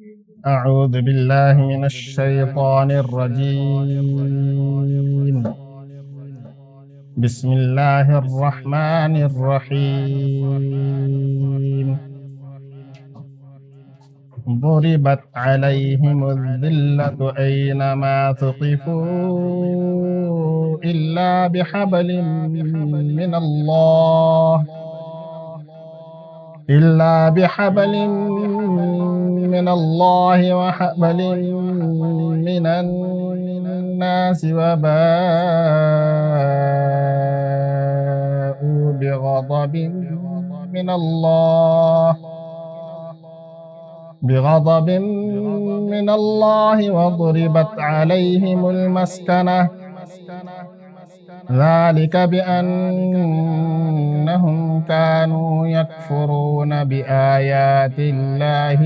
أعوذ بالله من الشيطان الرجيم. بسم الله الرحمن الرحيم. ضربت عليهم الذلة أينما ثقفوا إلا بحبل من الله وحبل من الناس وباءوا بغضب من الله وضربت عليهم المسكنة ذلك بأنهم كانوا يكفرون بآيات الله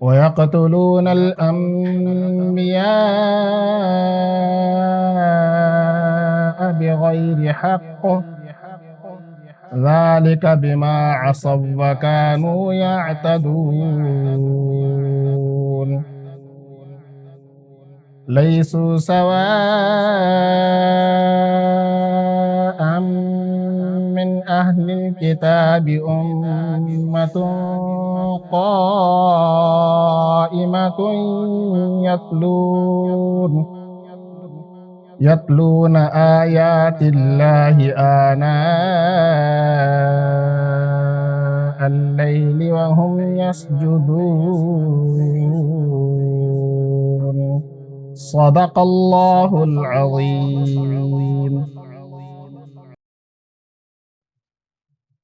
ويقتلون الأنبياء بغير حق ذلك بما عصوا وكانوا يعتدون ليسوا سواء من أهل الكتاب أمة قائمة يتلون آيات الله آناء الليل وهم يسجدون صدق اللہ العظیم۔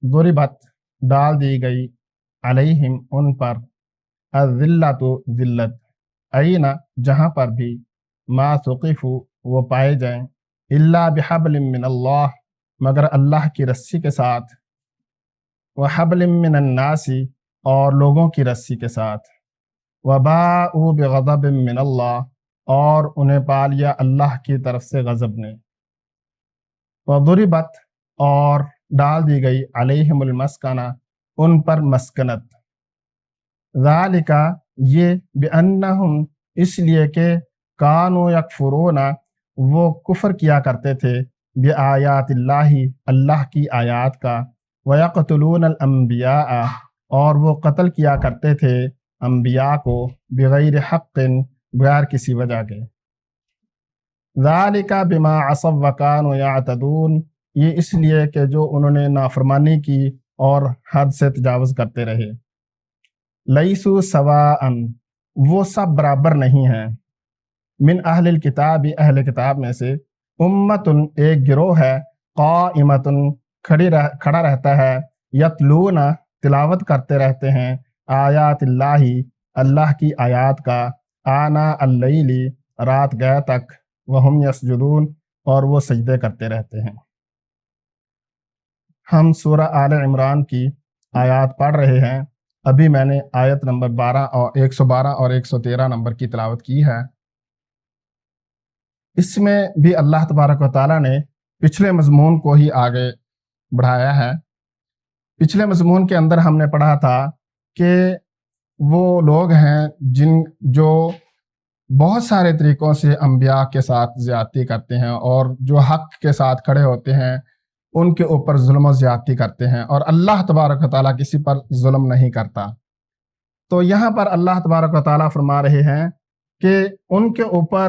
ضربت ڈال دی گئی علیہم ان پر الذلۃ ذلت این جہاں پر بھی ما ثقفوا وہ پائے جائیں الا بحبل من اللہ مگر اللہ کی رسی کے ساتھ وحبل من الناس اور لوگوں کی رسی کے ساتھ وباءوا بغضب من اللہ اور انہیں پا لیا اللہ کی طرف سے غضب نے وضربت اور ڈال دی گئی علیہم المسکنہ ان پر مسکنت ذالک یہ بأنہم اس لیے کہ کانوا یکفرون وہ کفر کیا کرتے تھے بآیات اللہ کی آیات کا ویقتلون الانبیاء اور وہ قتل کیا کرتے تھے انبیاء کو بغیر حق بغیر کسی وجہ کے ذالک بما عصوا وکانوا یعتدون یہ اس لیے کہ جو انہوں نے نافرمانی کی اور حد سے تجاوز کرتے رہے لیسوا سواء وہ سب برابر نہیں ہیں من اہل الکتاب اہل کتاب میں سے امت ایک گروہ ہے قائمت کھڑا رہتا ہے یتلون تلاوت کرتے رہتے ہیں آیات اللہ کی آیات کا آناء اللیل رات گئے تک وہم یسجدون اور وہ سجدے کرتے رہتے ہیں۔ ہم سورہ آل عمران کی آیات پڑھ رہے ہیں، ابھی میں نے آیت نمبر 112 اور 113 نمبر کی تلاوت کی ہے۔ اس میں بھی اللہ تبارک و تعالیٰ نے پچھلے مضمون کو ہی آگے بڑھایا ہے۔ پچھلے مضمون کے اندر ہم نے پڑھا تھا کہ وہ لوگ ہیں جو بہت سارے طریقوں سے انبیاء کے ساتھ زیادتی کرتے ہیں اور جو حق کے ساتھ کھڑے ہوتے ہیں ان کے اوپر ظلم و زیادتی کرتے ہیں، اور اللہ تبارک و تعالیٰ کسی پر ظلم نہیں کرتا۔ تو یہاں پر اللہ تبارک و تعالیٰ فرما رہے ہیں کہ ان کے اوپر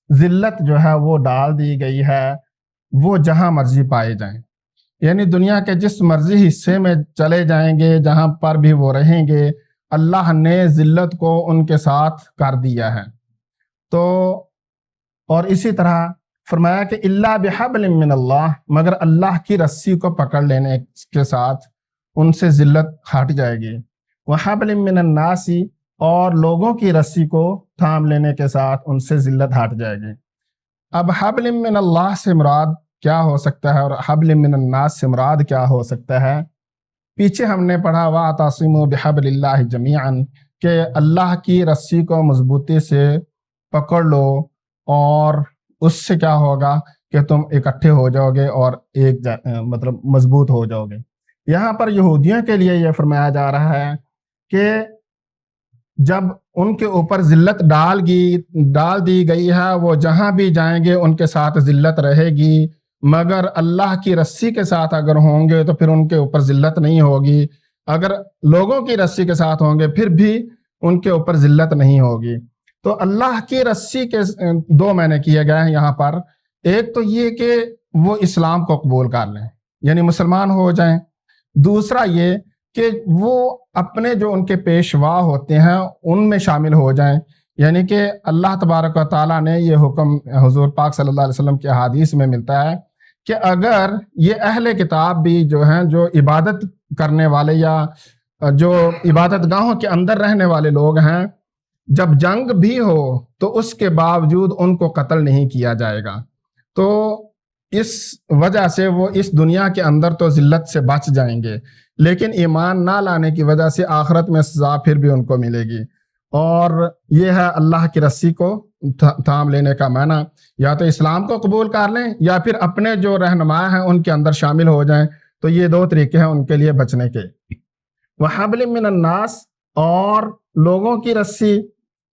ذلت جو ہے وہ ڈال دی گئی ہے، وہ جہاں مرضی پائے جائیں، یعنی دنیا کے جس مرضی حصے میں چلے جائیں گے، جہاں پر بھی وہ رہیں گے، اللہ نے ذلت کو ان کے ساتھ کر دیا ہے۔ تو اور اسی طرح فرمایا کہ الا بحبل من اللہ مگر اللہ کی رسی کو پکڑ لینے کے ساتھ ان سے ذلت ہٹ جائے گی، وحبل من الناس اور لوگوں کی رسی کو تھام لینے کے ساتھ ان سے ذلت ہٹ جائے گی۔ اب حبل من اللہ سے مراد کیا ہو سکتا ہے اور حبل من الناس سے مراد کیا ہو سکتا ہے؟ پیچھے ہم نے پڑھا وَاعْتَصِمُوا بِحَبْلِ اللَّهِ جَمِيعًا کہ اللہ کی رسی کو مضبوطی سے پکڑ لو اور اس سے کیا ہوگا کہ تم اکٹھے ہو جاؤ گے اور ایک مضبوط ہو جاؤ گے۔ یہاں پر یہودیوں کے لیے یہ فرمایا جا رہا ہے کہ جب ان کے اوپر ذلت ڈال دی گئی ہے، وہ جہاں بھی جائیں گے ان کے ساتھ ذلت رہے گی، مگر اللہ کی رسی کے ساتھ اگر ہوں گے تو پھر ان کے اوپر ذلت نہیں ہوگی، اگر لوگوں کی رسی کے ساتھ ہوں گے پھر بھی ان کے اوپر ذلت نہیں ہوگی۔ تو اللہ کی رسی کے دو معنی کیے گئے ہیں یہاں پر، ایک تو یہ کہ وہ اسلام کو قبول کر لیں یعنی مسلمان ہو جائیں، دوسرا یہ کہ وہ اپنے جو ان کے پیشوا ہوتے ہیں ان میں شامل ہو جائیں، یعنی کہ اللہ تبارک و تعالیٰ نے یہ حکم حضور پاک صلی اللہ علیہ وسلم کی احادیث میں ملتا ہے کہ اگر یہ اہل کتاب بھی جو ہیں، جو عبادت کرنے والے یا جو عبادت گاہوں کے اندر رہنے والے لوگ ہیں، جب جنگ بھی ہو تو اس کے باوجود ان کو قتل نہیں کیا جائے گا، تو اس وجہ سے وہ اس دنیا کے اندر تو ذلت سے بچ جائیں گے، لیکن ایمان نہ لانے کی وجہ سے آخرت میں سزا پھر بھی ان کو ملے گی۔ اور یہ ہے اللہ کی رسی کو تھام لینے کا معنی، یا تو اسلام کو قبول کر لیں یا پھر اپنے جو رہنما ہیں ان کے اندر شامل ہو جائیں، تو یہ دو طریقے ہیں ان کے لیے بچنے کے۔ وَحَبْلٍ مِّنَ النَّاسِ، اور لوگوں کی رسی۔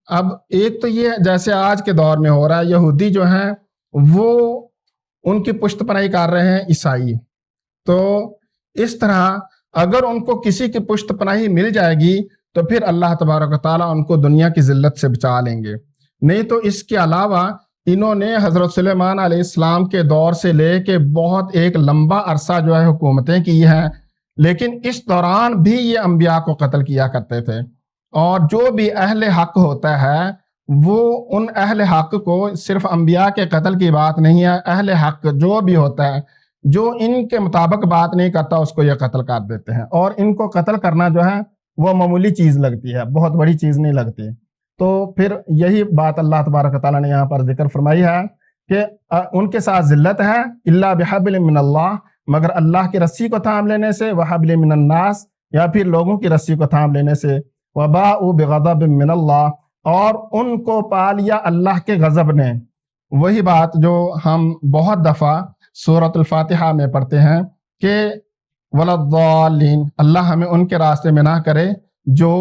اب ایک تو یہ جیسے آج کے دور میں ہو رہا ہے، یہودی جو ہیں وہ ان کی پشت پناہی کر رہے ہیں عیسائی، تو اس طرح اگر ان کو کسی کی پشت پناہی مل جائے گی تو پھر اللہ تبارک و تعالیٰ ان کو دنیا کی ذلت سے بچا لیں گے۔ نہیں تو اس کے علاوہ انہوں نے حضرت سلیمان علیہ السلام کے دور سے لے کے بہت ایک لمبا عرصہ جو ہے حکومتیں کی ہیں، لیکن اس دوران بھی یہ انبیاء کو قتل کیا کرتے تھے، اور جو بھی اہل حق ہوتا ہے وہ ان اہل حق کو، صرف انبیاء کے قتل کی بات نہیں ہے، اہل حق جو بھی ہوتا ہے جو ان کے مطابق بات نہیں کرتا اس کو یہ قتل کر دیتے ہیں، اور ان کو قتل کرنا جو ہے وہ معمولی چیز لگتی ہے، بہت بڑی چیز نہیں لگتی۔ تو پھر یہی بات اللہ تبارک و تعالیٰ نے یہاں پر ذکر فرمائی ہے کہ ان کے ساتھ ذلت ہے، الا بحبل من اللہ، مگر اللہ کی رسی کو تھام لینے سے، وحبل من الناس، یا پھر لوگوں کی رسی کو تھام لینے سے، وباءوا بغضب من اللہ، اور ان کو پا لیا اللہ کے غضب نے۔ وہی بات جو ہم بہت دفعہ سورۃ الفاتحہ میں پڑھتے ہیں کہ وَلَضَّالِّينَ، اللہ ہمیں ان کے راستے میں نہ کرے جو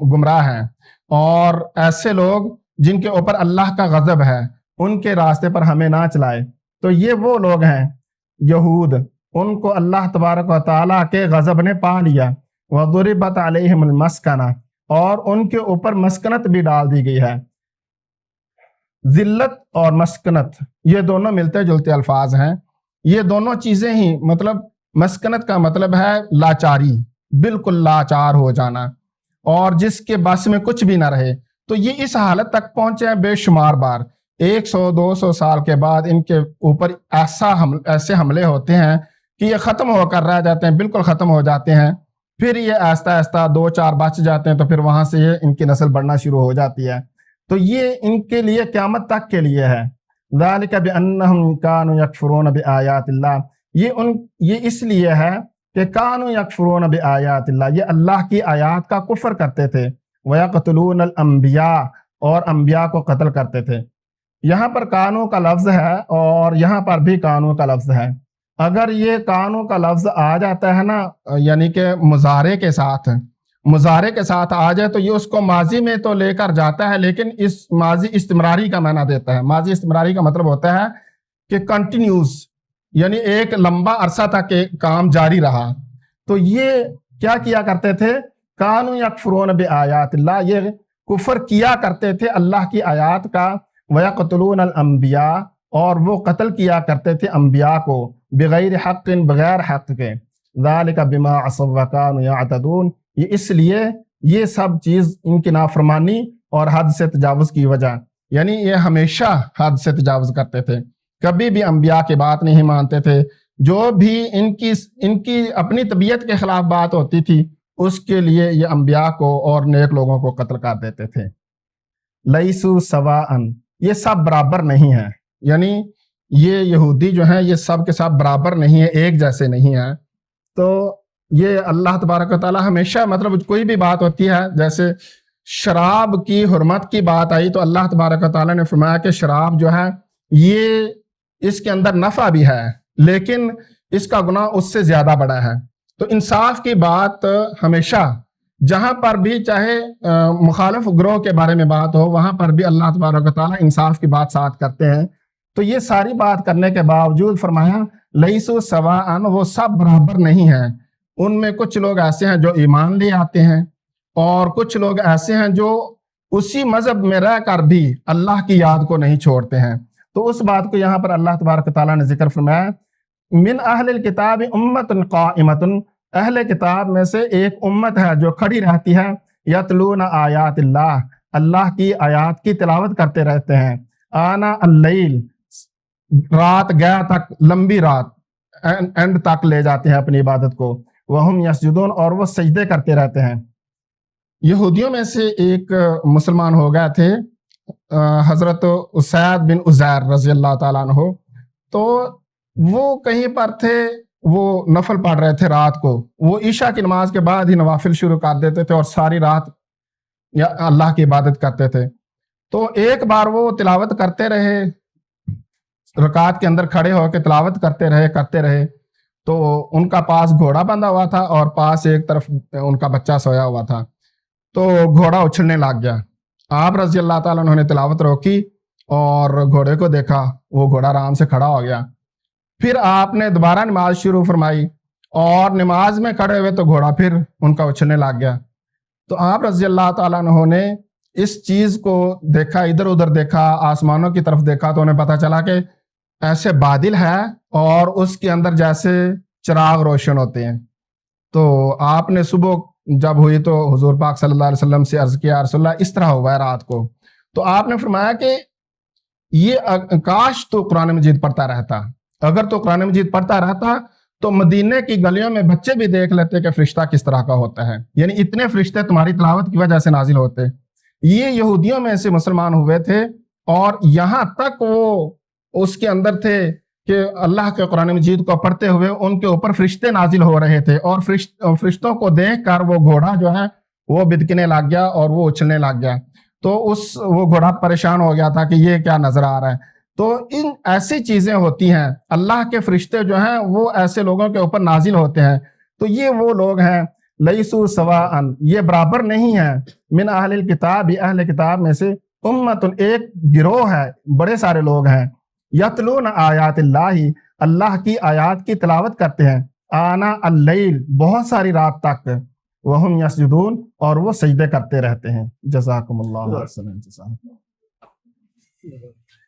گمراہ ہیں، اور ایسے لوگ جن کے اوپر اللہ کا غضب ہے ان کے راستے پر ہمیں نہ چلائے۔ تو یہ وہ لوگ ہیں یہود، ان کو اللہ تبارک و تعالیٰ کے غضب نے پا لیا۔ وَضُرِبَتْ عَلَيْهِمُ الْمَسْكَنَةُ، اور ان کے اوپر مسکنت بھی ڈال دی گئی ہے۔ ذلت اور مسکنت یہ دونوں ملتے جلتے الفاظ ہیں، یہ دونوں چیزیں ہی، مطلب مسکنت کا مطلب ہے لاچاری، بالکل لاچار ہو جانا، اور جس کے بس میں کچھ بھی نہ رہے۔ تو یہ اس حالت تک پہنچے ہیں بے شمار بار، 100-200 سال کے بعد ان کے اوپر ایسے حملے ہوتے ہیں کہ یہ ختم ہو کر رہ جاتے ہیں، بالکل ختم ہو جاتے ہیں، پھر یہ آہستہ آہستہ 2-4 بچ جاتے ہیں، تو پھر وہاں سے ان کی نسل بڑھنا شروع ہو جاتی ہے۔ تو یہ ان کے لیے قیامت تک کے لیے ہے۔ ذَلِكَ بِأَنَّهُمْ كَانُوا يَكْفُرُونَ بِآيَاتِ اللَّهِ، یہ اس لیے ہے کہ كَانُوا يَكْفُرُونَ بِآيَاتِ اللَّهِ، یہ اللہ کی آیات کا کفر کرتے تھے، وَيَقْتُلُونَ الْأَنْبِيَاءَ، اور انبیاء کو قتل کرتے تھے۔ یہاں پر کانوں کا لفظ ہے اور یہاں پر بھی کانوں کا لفظ ہے۔ اگر یہ کانوں کا لفظ آ جاتا ہے نا، یعنی کہ مضارع کے ساتھ آ جائے تو یہ اس کو ماضی میں تو لے کر جاتا ہے، لیکن اس ماضی استمراری کا معنی دیتا ہے۔ ماضی استمراری کا مطلب ہوتا ہے کہ کنٹینیوس، یعنی ایک لمبا عرصہ تک ایک کام جاری رہا۔ تو یہ کیا کیا کرتے تھے؟ کانوا یکفرون بآیات اللہ، یہ کفر کیا کرتے تھے اللہ کی آیات کا۔ ویقتلون الانبیاء، اور وہ قتل کیا کرتے تھے انبیاء کو، بغیر حق، بغیر حق کے۔ ذالک بما عصوا وکانوا یعتدون، یہ اس لیے یہ سب چیز ان کی نافرمانی اور حد سے تجاوز کی وجہ، یعنی یہ ہمیشہ حد سے تجاوز کرتے تھے، کبھی بھی انبیاء کی بات نہیں مانتے تھے، جو بھی ان کی اپنی طبیعت کے خلاف بات ہوتی تھی اس کے لیے یہ انبیاء کو اور نیک لوگوں کو قتل کر دیتے تھے۔ لیسوا سواء، یہ سب برابر نہیں ہیں، یعنی یہ یہودی جو ہیں یہ سب کے ساتھ برابر نہیں ہے، ایک جیسے نہیں ہیں۔ تو یہ اللہ تبارک و تعالیٰ ہمیشہ، مطلب کوئی بھی بات ہوتی ہے، جیسے شراب کی حرمت کی بات آئی تو اللہ تبارک و تعالیٰ نے فرمایا کہ شراب جو ہے یہ اس کے اندر نفع بھی ہے، لیکن اس کا گناہ اس سے زیادہ بڑا ہے۔ تو انصاف کی بات ہمیشہ جہاں پر بھی چاہے مخالف گروہ کے بارے میں بات ہو وہاں پر بھی اللہ تبارک و تعالیٰ انصاف کی بات ساتھ کرتے ہیں. تو یہ ساری بات کرنے کے باوجود فرمایا لیسو سواء، وہ سب برابر نہیں ہیں. ان میں کچھ لوگ ایسے ہیں جو ایمان لے آتے ہیں اور کچھ لوگ ایسے ہیں جو اسی مذہب میں رہ کر بھی اللہ کی یاد کو نہیں چھوڑتے ہیں. تو اس بات کو یہاں پر اللہ تبارک و تعالیٰ نے ذکر فرمایا من اہل الکتاب امت قائمۃ، اہل کتاب میں سے ایک امت ہے جو کھڑی رہتی ہے، یتلون آیات اللہ، اللہ کی آیات کی تلاوت کرتے رہتے ہیں، آنا اللیل، رات گیا تک، لمبی رات اینڈ تک لے جاتے ہیں اپنی عبادت کو، وہم یسجدون، اور وہ سجدے کرتے رہتے ہیں. یہودیوں میں سے ایک مسلمان ہو گئے تھے حضرت اسید بن عزیر رضی اللہ تعالیٰ عنہ. تو وہ کہیں پر تھے، وہ نفل پڑھ رہے تھے رات کو، وہ عشاء کی نماز کے بعد ہی نوافل شروع کر دیتے تھے اور ساری رات اللہ کی عبادت کرتے تھے. تو ایک بار وہ تلاوت کرتے رہے، رکعت کے اندر کھڑے ہو کے تلاوت کرتے رہے. تو ان کا پاس گھوڑا بندھا ہوا تھا اور پاس ایک طرف ان کا بچہ سویا ہوا تھا. تو گھوڑا اچھلنے لگ گیا. آپ رضی اللہ تعالیٰ عنہ نے تلاوت روکی اور گھوڑے کو دیکھا، وہ گھوڑا آرام سے کھڑا ہو گیا. پھر آپ نے دوبارہ نماز شروع فرمائی اور نماز میں کھڑے ہوئے تو گھوڑا پھر ان کا اچھلنے لگ گیا. تو آپ رضی اللہ تعالیٰ عنہ نے اس چیز کو دیکھا، ادھر ادھر دیکھا، آسمانوں کی طرف دیکھا تو انہیں پتا چلا کہ ایسے بادل ہے اور اس کے اندر جیسے چراغ روشن ہوتے ہیں. تو آپ نے صبح جب ہوئی تو حضور پاک صلی اللہ علیہ وسلم سے عرض کیا رسول اللہ اس طرح ہوا ہے رات کو. تو آپ نے فرمایا کہ یہ کاش تو قرآن مجید پڑھتا رہتا، اگر تو قرآن مجید پڑھتا رہتا تو مدینے کی گلیوں میں بچے بھی دیکھ لیتے کہ فرشتہ کس طرح کا ہوتا ہے، یعنی اتنے فرشتے تمہاری تلاوت کی وجہ سے نازل ہوتے. یہ یہودیوں میں سے مسلمان ہوئے تھے اور یہاں تک وہ اس کے اندر تھے کہ اللہ کے قرآن مجید کو پڑھتے ہوئے ان کے اوپر فرشتے نازل ہو رہے تھے، اور فرشتوں کو دیکھ کر وہ گھوڑا جو ہے وہ بدکنے لگ گیا اور وہ اچھلنے لگ گیا. تو وہ گھوڑا پریشان ہو گیا تھا کہ یہ کیا نظر آ رہا ہے. تو ان ایسی چیزیں ہوتی ہیں، اللہ کے فرشتے جو ہیں وہ ایسے لوگوں کے اوپر نازل ہوتے ہیں. تو یہ وہ لوگ ہیں لیسو سواء، یہ برابر نہیں ہیں، من اہل الکتاب، اہل کتاب میں سے امت، ایک گروہ ہے، بڑے سارے لوگ ہیں، یتلون آیات اللہ، اللہ کی آیات کی تلاوت کرتے ہیں، آنا اللیل، بہت ساری رات تک، وہم یسجدون، اور وہ سجدے کرتے رہتے ہیں. جزاکم اللہ خیرا.